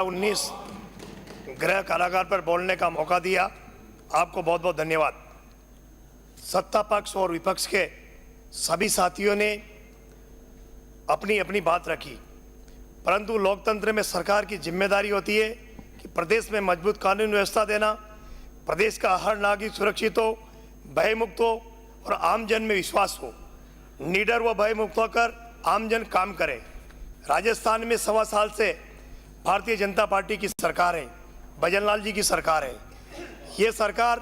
19 गृह कारागार पर बोलने का मौका दिया, आपको बहुत बहुत धन्यवाद। सत्ता पक्ष और विपक्ष के सभी साथियों ने अपनी अपनी बात रखी, परंतु लोकतंत्र में सरकार की जिम्मेदारी होती है कि प्रदेश में मजबूत कानून व्यवस्था देना, प्रदेश का हर नागरिक सुरक्षित हो, भयमुक्त हो और आमजन में विश्वास हो। निडर व भयमुक्त होकर आमजन काम करे। राजस्थान में 1.25 साल से भारतीय जनता पार्टी की सरकार है, भजनलाल जी की सरकार है। ये सरकार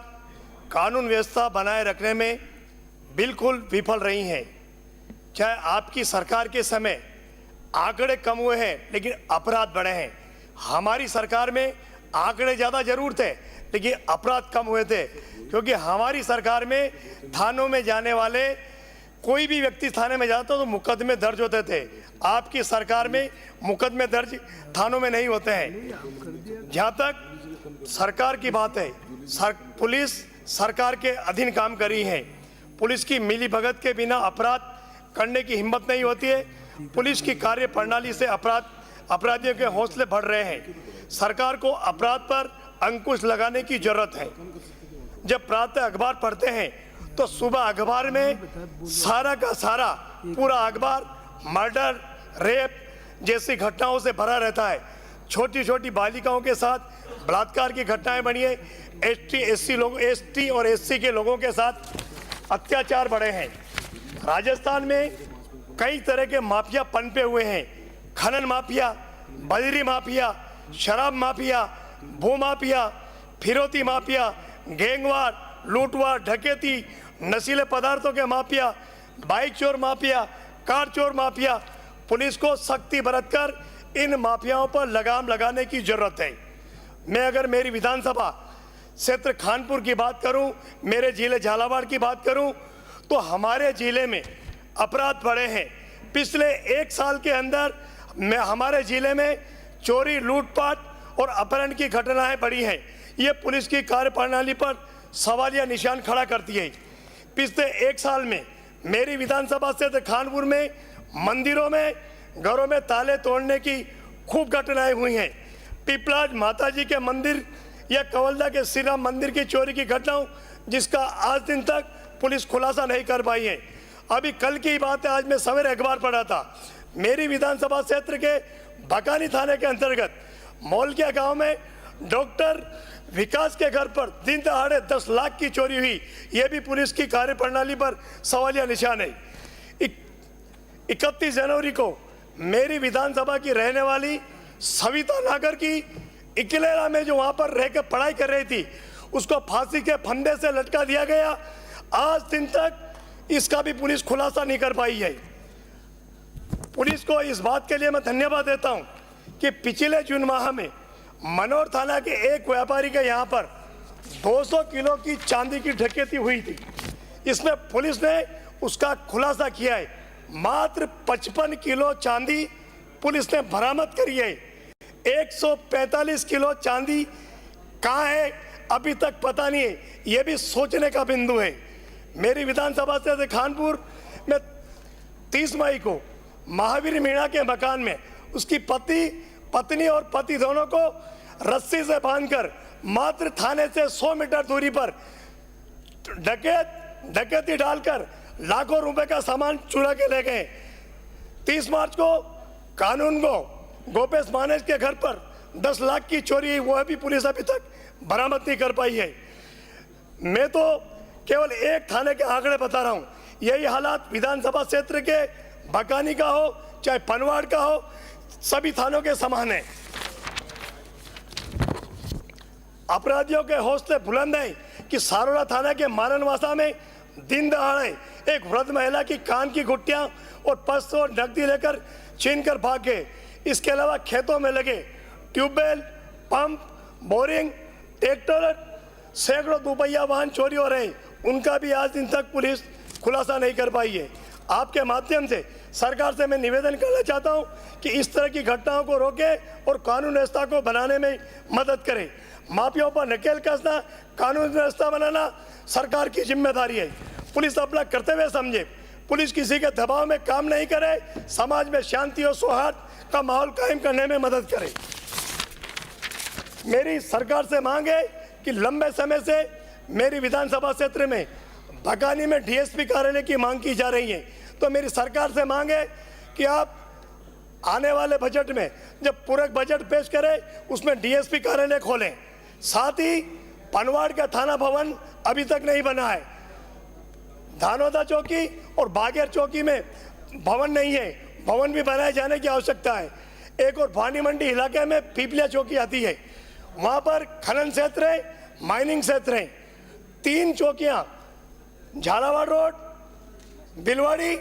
कानून व्यवस्था बनाए रखने में बिल्कुल विफल रही है। चाहे आपकी सरकार के समय आंकड़े कम हुए हैं लेकिन अपराध बढ़े हैं। हमारी सरकार में आंकड़े ज़्यादा जरूर थे लेकिन अपराध कम हुए थे, क्योंकि हमारी सरकार में थानों में जाने वाले कोई भी व्यक्ति थाने में जाता तो मुकदमे दर्ज होते थे। आपकी सरकार में मुकदमे दर्ज थानों में नहीं होते हैं। जहाँ तक सरकार की बात है, पुलिस सरकार के अधीन काम कर रही है। पुलिस की मिली भगत के बिना अपराध करने की हिम्मत नहीं होती है। पुलिस की कार्य प्रणाली से अपराधियों के हौसले बढ़ रहे हैं। सरकार को अपराध पर अंकुश लगाने की जरूरत है। जब प्रातः अखबार पढ़ते हैं तो सुबह अखबार में सारा का सारा पूरा अखबार मर्डर, रेप जैसी घटनाओं से भरा रहता है। छोटी छोटी बालिकाओं के साथ बलात्कार की घटनाएं बनी है। एसटी और एससी के लोगों के साथ अत्याचार बढ़े हैं। राजस्थान में कई तरह के माफिया पनपे हुए हैं। खनन माफिया, बजरी माफिया, शराब माफिया, भू माफिया, फिरौती माफिया, गैंगवार, लूटवार, डकैती, नशीले पदार्थों के माफिया, बाइक चोर माफिया, कार चोर माफिया। पुलिस को सख्ती बरतकर इन माफियाओं पर लगाम लगाने की जरूरत है। मैं अगर मेरी विधानसभा क्षेत्र खानपुर की बात करूं, मेरे जिले झालावाड़ की बात करूं, तो हमारे जिले में अपराध बढ़े हैं। पिछले 1 साल के अंदर हमारे जिले में चोरी, लूटपाट और अपहरण की घटनाएं बढ़ी हैं। ये पुलिस की कार्यप्रणाली पर सवालिया निशान खड़ा करती है। पिछले 1 साल में मेरी विधानसभा क्षेत्र खानपुर में मंदिरों में, घरों में ताले तोड़ने की खूब घटनाएं हुई हैं। पिपलाज माताजी के मंदिर या कवलदा के श्री राम मंदिर की चोरी की घटनाओं जिसका आज दिन तक पुलिस खुलासा नहीं कर पाई है। अभी कल की बात है, आज मैं सवेरे अखबार पढ़ा था। मेरी विधानसभा क्षेत्र के बकानी थाने के अंतर्गत मौलकिया गांव में डॉक्टर विकास के घर पर दिन दहाड़े 10 लाख की चोरी हुई। यह भी पुलिस की कार्यप्रणाली पर सवालिया निशान है। 31 जनवरी को मेरी विधानसभा की रहने वाली सविता नागर की इकलेरा में जो वहां पर रहकर पढ़ाई कर रही थी, उसको फांसी के फंदे से लटका दिया गया। आज दिन तक इसका भी पुलिस खुलासा नहीं कर पाई है। पुलिस को इस बात के लिए मैं धन्यवाद देता हूं कि पिछले जून माह में मनोर थाना के एक व्यापारी के यहाँ पर 200 किलो की चांदी की डकैती हुई थी। इसमें पुलिस ने उसका खुलासा किया है। मात्र 55 किलो चांदी पुलिस ने बरामद करी है। 145 किलो चांदी कहाँ है अभी तक पता नहीं है। यह भी सोचने का बिंदु है। मेरी विधानसभा से खानपुर में 30 मई को महावीर मीणा के मकान में उसकी पत्नी और पति दोनों को रस्सी से बांधकर मात्र थाने से 100 मीटर दूरी पर डकैती डालकर लाखों रुपए का सामान चुरा के ले गए। 30 मार्च को कानून गो गोपेश मानेश के घर पर 10 लाख की चोरी हुई, वह भी पुलिस अभी तक बरामद नहीं कर पाई है। मैं तो केवल एक थाने के आंकड़े बता रहा हूं। यही हालात विधानसभा क्षेत्र के बकानी का हो चाहे पनवाड़ का हो, सभी थानों के समान है। अपराधियों के हौसले बुलंद हैं कि सारोड़ा थाना के माननवासा में दिन दहाड़े एक वृद्ध महिला की कान की गुट्टियां और पर्स और नकदी लेकर छीन कर भाग गए। इसके अलावा खेतों में लगे ट्यूबवेल, पंप, बोरिंग, ट्रैक्टर, सैकड़ों दोपहिया वाहन चोरी हो रहे हैं। उनका भी आज दिन तक पुलिस खुलासा नहीं कर पाई है। आपके माध्यम से सरकार से मैं निवेदन करना चाहता हूं कि इस तरह की घटनाओं को रोके और कानून व्यवस्था को बनाने में मदद करें। माफियाओं पर नकेल कसना, कानून व्यवस्था बनाना सरकार की जिम्मेदारी है। पुलिस अपना कर्तव्य समझे। पुलिस किसी के दबाव में काम नहीं करे, समाज में शांति और सौहार्द का माहौल कायम करने में मदद करे। मेरी सरकार से मांग है कि लंबे समय से मेरी विधानसभा क्षेत्र में बकानी में डीएसपी कार्यालय की मांग की जा रही है। तो मेरी सरकार से मांग है कि आप आने वाले बजट में जब पूरक बजट पेश करें उसमें डीएसपी कार्यालय खोलें। साथ ही पनवाड़ का थाना भवन अभी तक नहीं बना है। धानोदा चौकी और बागेर चौकी में भवन नहीं है, भवन भी बनाए जाने की आवश्यकता है। एक और भानी मंडी इलाके में पीपलिया चौकी आती है, वहाँ पर खनन क्षेत्र है, माइनिंग क्षेत्र है। 3 चौकियाँ झालावाड़ रोड, बिलवाड़ी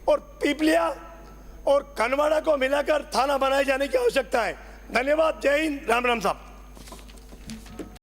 और पीपलिया और कनवाड़ा को मिलाकर थाना बनाए जाने की आवश्यकता है। धन्यवाद। जय हिंद। राम राम साहब।